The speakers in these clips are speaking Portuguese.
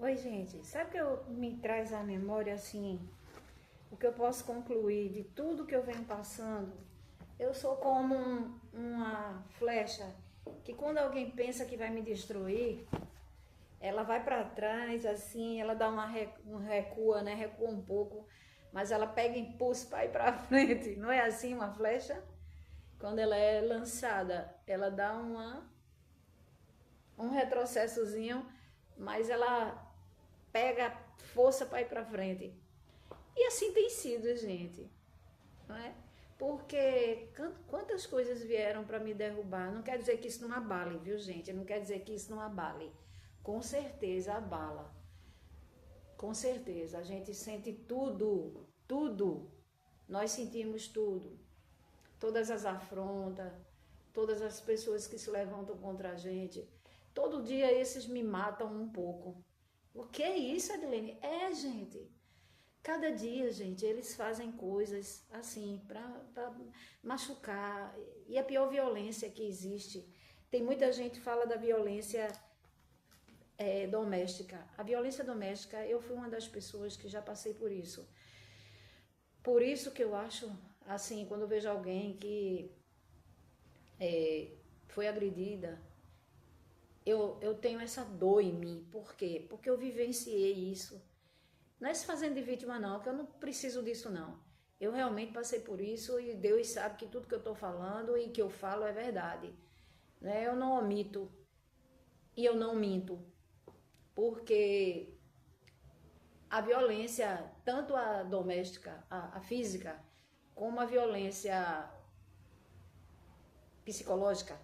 Oi, gente. Sabe o que me traz à memória, assim, o que eu posso concluir de tudo que eu venho passando? Eu sou como uma flecha que quando alguém pensa que vai me destruir, ela vai para trás, assim, ela dá um recua, né? Recua um pouco, mas ela pega impulso para ir para frente. Não é assim uma flecha? Quando ela é lançada, ela dá um retrocessozinho, mas ela pega força para ir para frente. E assim tem sido, gente, não é? Porque quantas coisas vieram para me derrubar. Não quer dizer que isso não abale, viu, gente? Não quer dizer que isso não abale. Com certeza abala. Com certeza. A gente sente tudo, tudo. Nós sentimos tudo. Todas as afrontas, todas as pessoas que se levantam contra a gente. Todo dia esses me matam um pouco. O que é isso, Adilene? É, gente. Cada dia, gente, eles fazem coisas assim para machucar. E a pior violência que existe. Tem muita gente que fala da violência doméstica. A violência doméstica, eu fui uma das pessoas que já passei por isso. Por isso que eu acho, assim, quando eu vejo alguém que foi agredida, eu tenho essa dor em mim. Por quê? Porque eu vivenciei isso. Não é se fazendo de vítima não, que eu não preciso disso não. Eu realmente passei por isso e Deus sabe que tudo que eu estou falando e que eu falo é verdade. Né? Eu não omito e eu não minto, porque a violência, tanto a doméstica, a física, como a violência psicológica,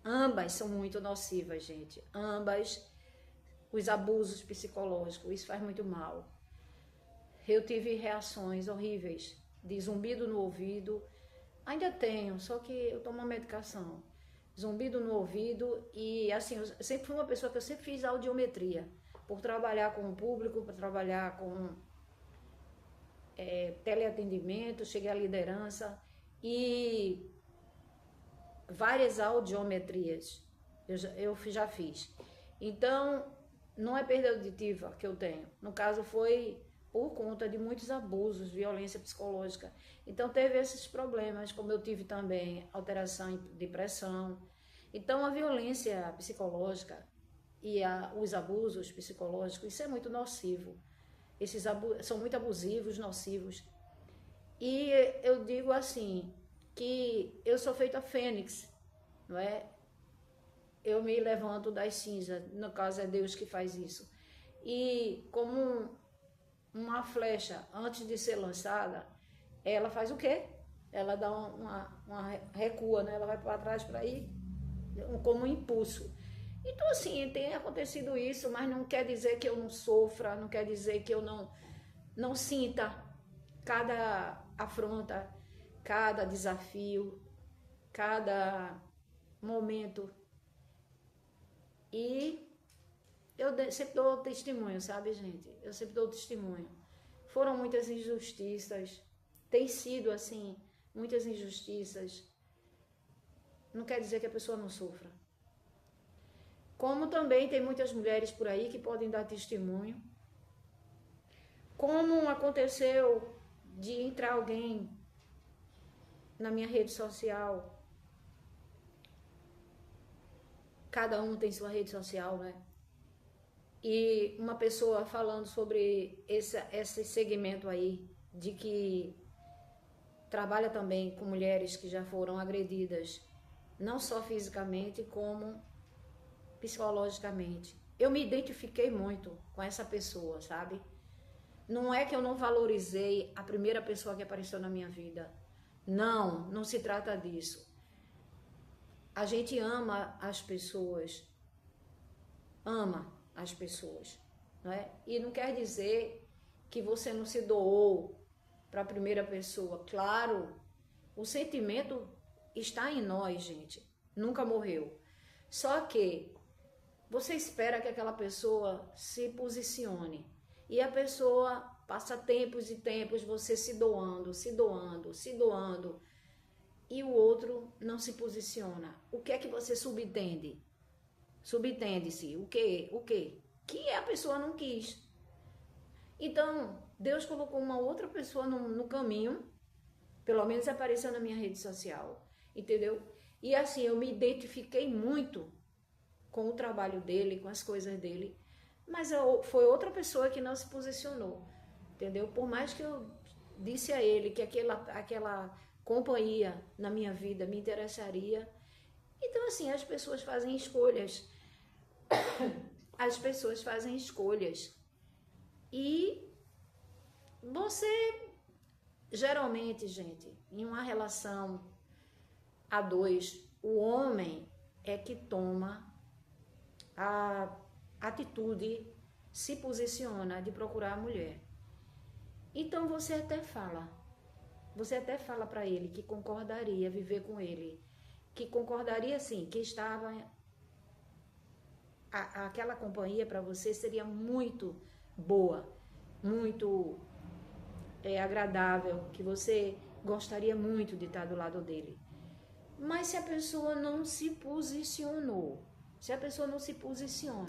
ambas são muito nocivas, gente. Ambas, os abusos psicológicos, isso faz muito mal. Eu tive reações horríveis, de zumbido no ouvido. Ainda tenho, só que eu tomo uma medicação. Zumbido no ouvido e assim, eu sempre fui uma pessoa que eu sempre fiz audiometria. Por trabalhar com o público, por trabalhar com teleatendimento, cheguei à liderança e várias audiometrias eu já fiz. Então, não é perda auditiva que eu tenho. No caso, foi por conta de muitos abusos, violência psicológica. Então, teve esses problemas, como eu tive também alteração em depressão. Então, a violência psicológica e os abusos psicológicos, isso é muito nocivo. Esses abusos são muito abusivos, nocivos. E eu digo assim, que eu sou feita fênix, não é? Eu me levanto das cinzas, no caso é Deus que faz isso. E como uma flecha, antes de ser lançada, ela faz o quê? Ela dá uma recua, né? Ela vai para trás para ir como um impulso. Então, assim, tem acontecido isso, mas não quer dizer que eu não sofra, não quer dizer que eu não sinta cada afronta, cada desafio, cada momento. E eu sempre dou testemunho, sabe, gente? Eu sempre dou testemunho. Foram muitas injustiças, tem sido assim, muitas injustiças. Não quer dizer que a pessoa não sofra. Como também tem muitas mulheres por aí que podem dar testemunho. Como aconteceu de entrar alguém na minha rede social. Cada um tem sua rede social, né? E uma pessoa falando sobre esse segmento aí, de que trabalha também com mulheres que já foram agredidas, não só fisicamente, como psicologicamente. Eu me identifiquei muito com essa pessoa, sabe? Não é que eu não valorizei a primeira pessoa que apareceu na minha vida. Não, não se trata disso. A gente ama as pessoas, não é? E não quer dizer que você não se doou para a primeira pessoa. Claro, o sentimento está em nós, gente. Nunca morreu. Só que você espera que aquela pessoa se posicione. E a pessoa passa tempos e tempos você se doando, se doando, se doando. E o outro não se posiciona. O que é que você subentende? Subentende-se o quê? O quê? Que a pessoa não quis. Então, Deus colocou uma outra pessoa no caminho, pelo menos apareceu na minha rede social, entendeu? E assim, eu me identifiquei muito com o trabalho dele, com as coisas dele, mas foi outra pessoa que não se posicionou, entendeu? Por mais que eu disse a ele que aquela companhia na minha vida me interessaria. Então, assim, as pessoas fazem escolhas. As pessoas fazem escolhas. E você, geralmente, gente, em uma relação a dois, o homem é que toma a atitude, se posiciona de procurar a mulher. Então você até fala para ele que concordaria viver com ele, que concordaria sim, que estava aquela companhia para você seria muito boa, muito agradável, que você gostaria muito de estar do lado dele. Mas se a pessoa não se posicionou, se a pessoa não se posiciona,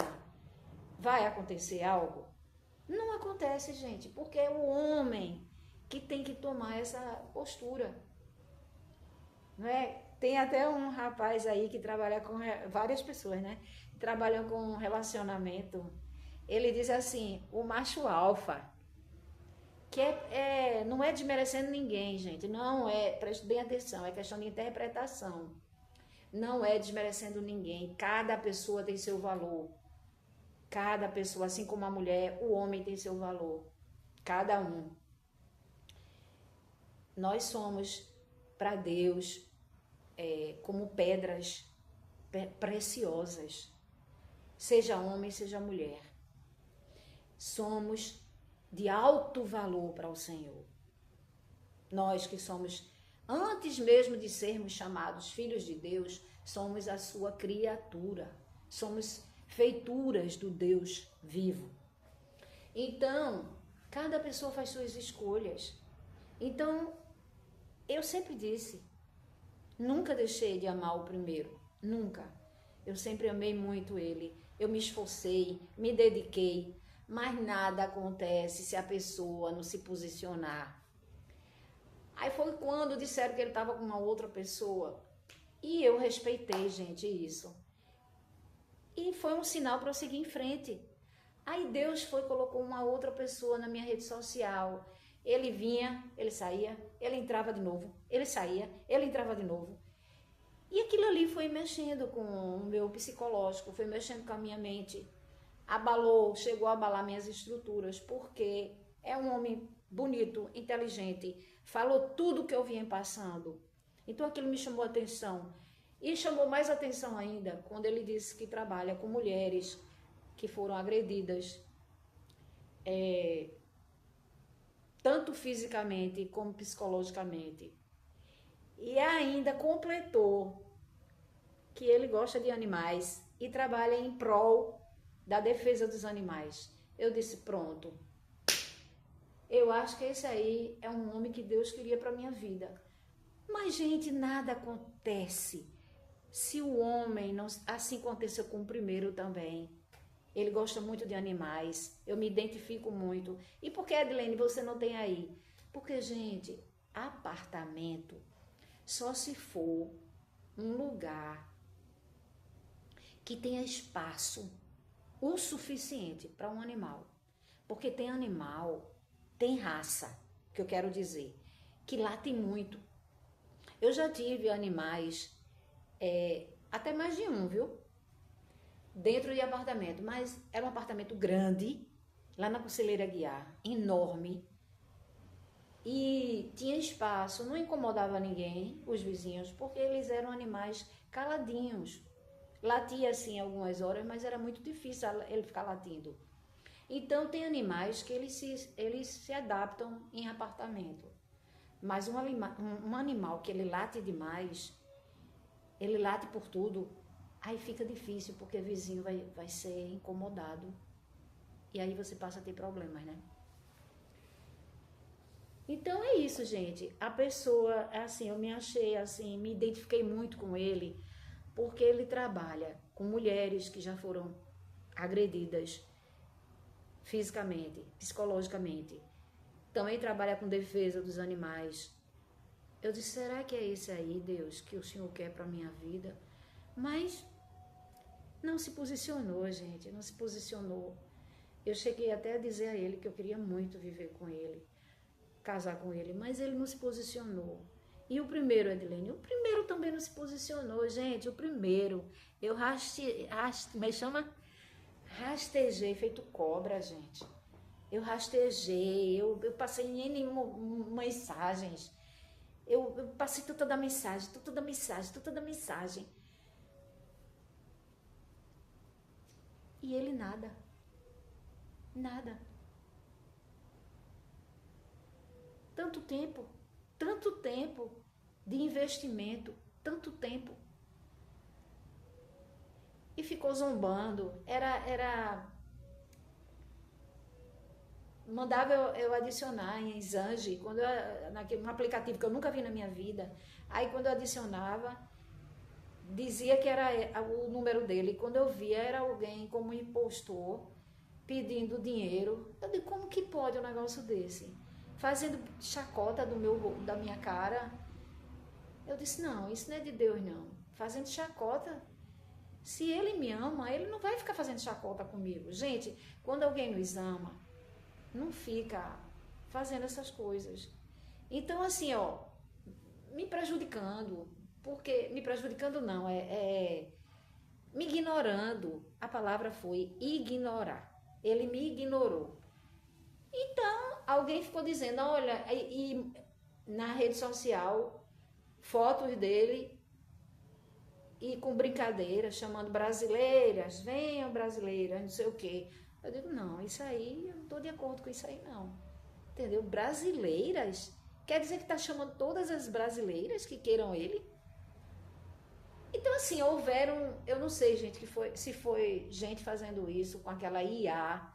vai acontecer algo? Não acontece, gente, porque é o homem que tem que tomar essa postura, não é? Tem até um rapaz aí que trabalha com várias pessoas, né? Trabalham com relacionamento. Ele diz assim, o macho alfa, que não é desmerecendo ninguém, gente, não é, preste bem atenção, é questão de interpretação. Não é desmerecendo ninguém, cada pessoa tem seu valor. Cada pessoa, assim como a mulher, o homem tem seu valor. Cada um. Nós somos, para Deus, como pedras preciosas. Seja homem, seja mulher. Somos de alto valor para o Senhor. Nós que somos, antes mesmo de sermos chamados filhos de Deus, somos a sua criatura. Somos feituras do Deus vivo. Então, cada pessoa faz suas escolhas. Então, eu sempre disse, nunca deixei de amar o primeiro, nunca. Eu sempre amei muito ele, eu me esforcei, me dediquei, mas nada acontece se a pessoa não se posicionar. Aí foi quando disseram que ele estava com uma outra pessoa, e eu respeitei, gente, isso. E foi um sinal para eu seguir em frente. Aí Deus colocou uma outra pessoa na minha rede social. Ele vinha, ele saía, ele entrava de novo, ele saía, ele entrava de novo. E aquilo ali foi mexendo com o meu psicológico, foi mexendo com a minha mente. Abalou, chegou a abalar minhas estruturas, porque é um homem bonito, inteligente, falou tudo que eu vinha passando. Então aquilo me chamou a atenção. E chamou mais atenção ainda quando ele disse que trabalha com mulheres que foram agredidas, tanto fisicamente como psicologicamente. E ainda completou que ele gosta de animais e trabalha em prol da defesa dos animais. Eu disse, pronto. Eu acho que esse aí é um homem que Deus queria para minha vida. Mas, gente, nada acontece se o homem não... Assim aconteceu com o primeiro também. Ele gosta muito de animais. Eu me identifico muito. E por que, Edilene, você não tem aí? Porque, gente, apartamento só se for um lugar que tenha espaço o suficiente para um animal. Porque tem animal, tem raça, que eu quero dizer, que late muito. Eu já tive animais, até mais de um, viu? Dentro de apartamento, mas era um apartamento grande, lá na Conselheira Guiar, enorme. E tinha espaço, não incomodava ninguém, os vizinhos, porque eles eram animais caladinhos. Latia assim algumas horas, mas era muito difícil ele ficar latindo. Então tem animais que eles se adaptam em apartamento. Mas um animal que ele late demais, ele late por tudo, aí fica difícil, porque o vizinho vai ser incomodado. E aí você passa a ter problemas, né? Então é isso, gente. A pessoa, assim, eu me achei assim, me identifiquei muito com ele, porque ele trabalha com mulheres que já foram agredidas fisicamente, psicologicamente. Também trabalha com defesa dos animais. Eu disse, será que é esse aí, Deus, que o Senhor quer para minha vida? Mas não se posicionou, gente, não se posicionou. Eu cheguei até a dizer a ele que eu queria muito viver com ele, casar com ele, mas ele não se posicionou. E o primeiro, Edilene, o primeiro também não se posicionou, gente, o primeiro. Eu rastejei feito cobra, gente. Eu rastejei, eu passei em nenhuma mensagens. Eu passei toda da mensagem. E ele nada. Tanto tempo de investimento, tanto tempo. E ficou zombando. Mandava eu adicionar em Zange, um aplicativo que eu nunca vi na minha vida. Aí quando eu adicionava, dizia que era o número dele. Quando eu via, era alguém como impostor, pedindo dinheiro. Eu digo, como que pode um negócio desse? Fazendo chacota da minha cara. Eu disse, não, isso não é de Deus, não. Fazendo chacota. Se ele me ama, ele não vai ficar fazendo chacota comigo. Gente, quando alguém nos ama, não fica fazendo essas coisas. Então, assim, ó, me prejudicando, porque me prejudicando não, me ignorando. A palavra foi ignorar. Ele me ignorou. Então, alguém ficou dizendo, olha, e na rede social, fotos dele e com brincadeira, chamando brasileiras, venham brasileiras, não sei o quê. Eu digo, não, isso aí, eu não estou de acordo com isso aí, não. Entendeu? Brasileiras? Quer dizer que está chamando todas as brasileiras que queiram ele? Então, assim, houveram, eu não sei, gente, se foi gente fazendo isso com aquela IA,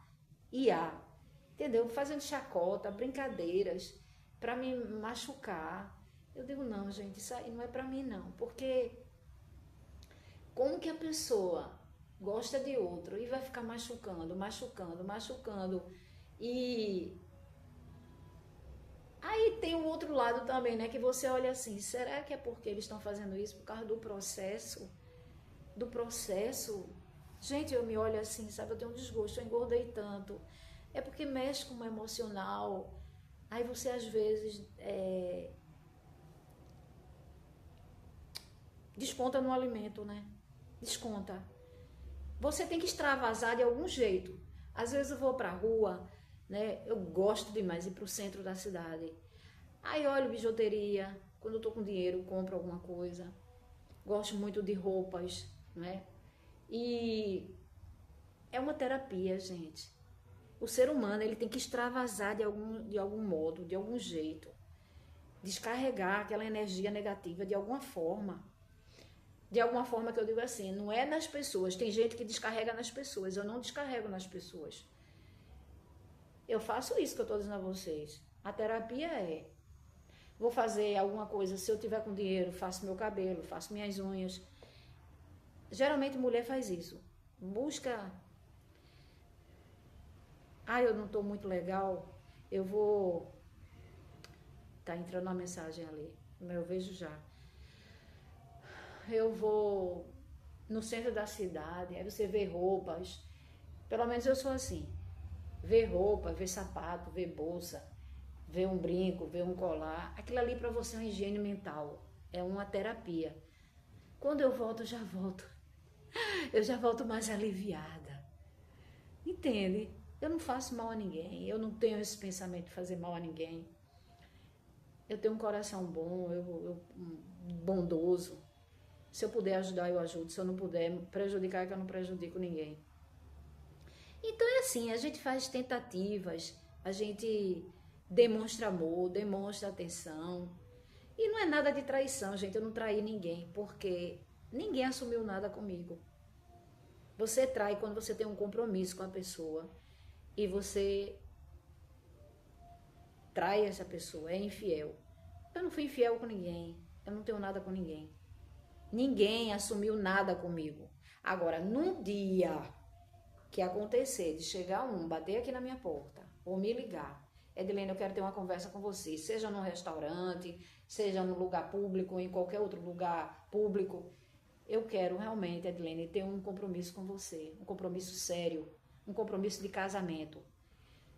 entendeu? Fazendo chacota, brincadeiras, para me machucar. Eu digo, não, gente, isso aí não é para mim, não. Porque como que a pessoa gosta de outro e vai ficar machucando. E aí tem o outro lado também, né? Que você olha assim, será que é porque eles estão fazendo isso por causa do processo? Gente, eu me olho assim, sabe? Eu tenho um desgosto, eu engordei tanto. É porque mexe com o emocional. Aí você às vezes desconta no alimento, né? Desconta. Você tem que extravasar de algum jeito. Às vezes eu vou pra rua, né? Eu gosto demais de ir pro centro da cidade. Aí olho bijuteria, quando eu tô com dinheiro, compro alguma coisa. Gosto muito de roupas, né? E é uma terapia, gente. O ser humano, ele tem que extravasar de algum modo, de algum jeito. Descarregar aquela energia negativa de alguma forma. De alguma forma que eu digo assim, não é nas pessoas. Tem gente que descarrega nas pessoas. Eu não descarrego nas pessoas. Eu faço isso que eu estou dizendo a vocês. A terapia vou fazer alguma coisa, se eu tiver com dinheiro, faço meu cabelo, faço minhas unhas. Geralmente mulher faz isso. Busca... eu não estou muito legal, eu vou... Tá entrando uma mensagem ali, eu vejo já. Eu vou no centro da cidade, aí você vê roupas, pelo menos eu sou assim, vê roupa, vê sapato, vê bolsa, vê um brinco, vê um colar, aquilo ali para você é uma higiene mental, é uma terapia. Quando eu volto, eu já volto mais aliviada, entende? Eu não faço mal a ninguém, eu não tenho esse pensamento de fazer mal a ninguém, eu tenho um coração bom, bondoso. Se eu puder ajudar, eu ajudo. Se eu não puder prejudicar, é que eu não prejudico ninguém. Então é assim, a gente faz tentativas, a gente demonstra amor, demonstra atenção. E não é nada de traição, gente. Eu não traí ninguém, porque ninguém assumiu nada comigo. Você trai quando você tem um compromisso com a pessoa e você trai essa pessoa, é infiel. Eu não fui infiel com ninguém, eu não tenho nada com ninguém. Ninguém assumiu nada comigo. Agora, num dia que acontecer de chegar bater aqui na minha porta, ou me ligar, Edilene, eu quero ter uma conversa com você, seja num restaurante, seja num lugar público, em qualquer outro lugar público, eu quero realmente, Edilene, ter um compromisso com você, um compromisso sério, um compromisso de casamento.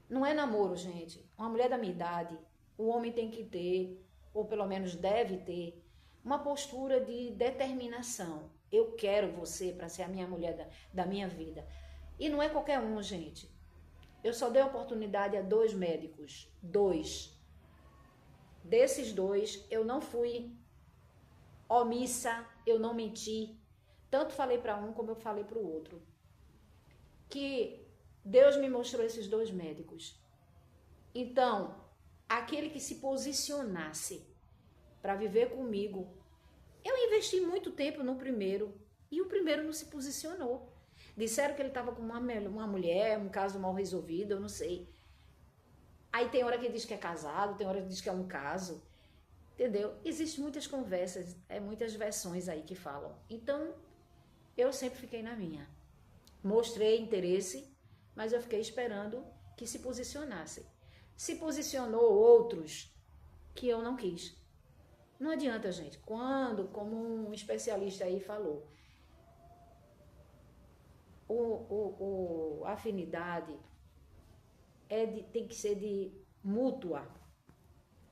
Não é namoro, gente. Uma mulher da minha idade, o homem tem que ter, ou pelo menos deve ter, uma postura de determinação. Eu quero você para ser a minha mulher da minha vida. E não é qualquer um, gente. Eu só dei oportunidade a 2 médicos. 2. Desses 2, eu não fui omissa, eu não menti. Tanto falei para um como eu falei para o outro. Que Deus me mostrou esses 2 médicos. Então, aquele que se posicionasse para viver comigo, eu investi muito tempo no primeiro e o primeiro não se posicionou. Disseram que ele estava com uma mulher, um caso mal resolvido, eu não sei. Aí tem hora que diz que é casado, tem hora que diz que é um caso, entendeu? Existem muitas conversas, muitas versões aí que falam. Então, eu sempre fiquei na minha. Mostrei interesse, mas eu fiquei esperando que se posicionasse. Se posicionou outros que eu não quis. Não adianta, gente. Quando, como um especialista aí falou, a afinidade tem que ser de mútua,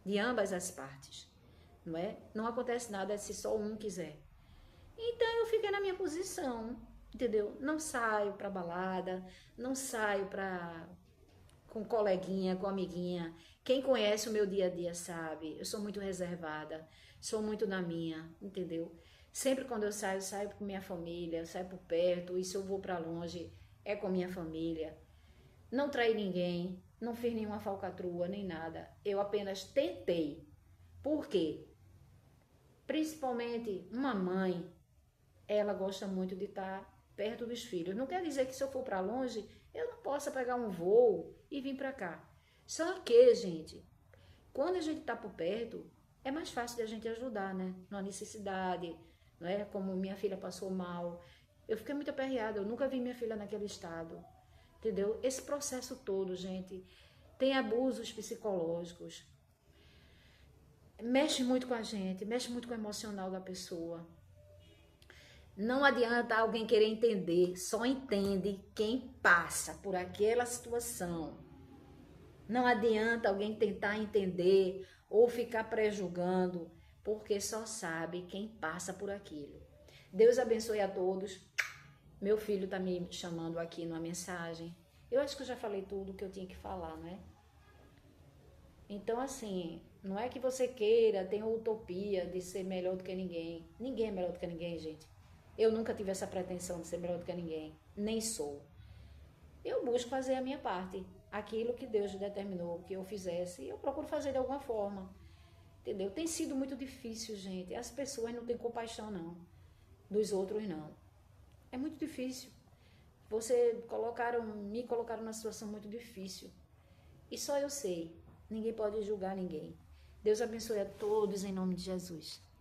de ambas as partes, não é? Não acontece nada se só um quiser. Então eu fiquei na minha posição, entendeu? Não saio pra balada, não saio com coleguinha, com amiguinha. Quem conhece o meu dia a dia sabe, eu sou muito reservada, sou muito na minha, entendeu? Sempre quando eu saio com minha família, eu saio por perto, e se eu vou para longe, é com minha família. Não traí ninguém, não fiz nenhuma falcatrua, nem nada. Eu apenas tentei. Por quê? Principalmente uma mãe, ela gosta muito de estar perto dos filhos. Não quer dizer que se eu for para longe, eu não possa pegar um voo e vir para cá. Só que, gente, quando a gente está por perto, é mais fácil de a gente ajudar, né? Numa necessidade, não é? Como minha filha passou mal. Eu fiquei muito aperreada, eu nunca vi minha filha naquele estado, entendeu? Esse processo todo, gente, tem abusos psicológicos. Mexe muito com a gente, mexe muito com o emocional da pessoa. Não adianta alguém querer entender, só entende quem passa por aquela situação. Não adianta alguém tentar entender ou ficar prejulgando, porque só sabe quem passa por aquilo. Deus abençoe a todos. Meu filho está me chamando aqui numa mensagem. Eu acho que eu já falei tudo que eu tinha que falar, né? Então, assim, não é que você queira, tenha utopia de ser melhor do que ninguém. Ninguém é melhor do que ninguém, gente. Eu nunca tive essa pretensão de ser melhor do que ninguém. Nem sou. Eu busco fazer a minha parte. Aquilo que Deus determinou que eu fizesse, eu procuro fazer de alguma forma. Entendeu? Tem sido muito difícil, gente. As pessoas não têm compaixão, não. Dos outros, não. É muito difícil. Me colocaram numa situação muito difícil. E só eu sei. Ninguém pode julgar ninguém. Deus abençoe a todos em nome de Jesus.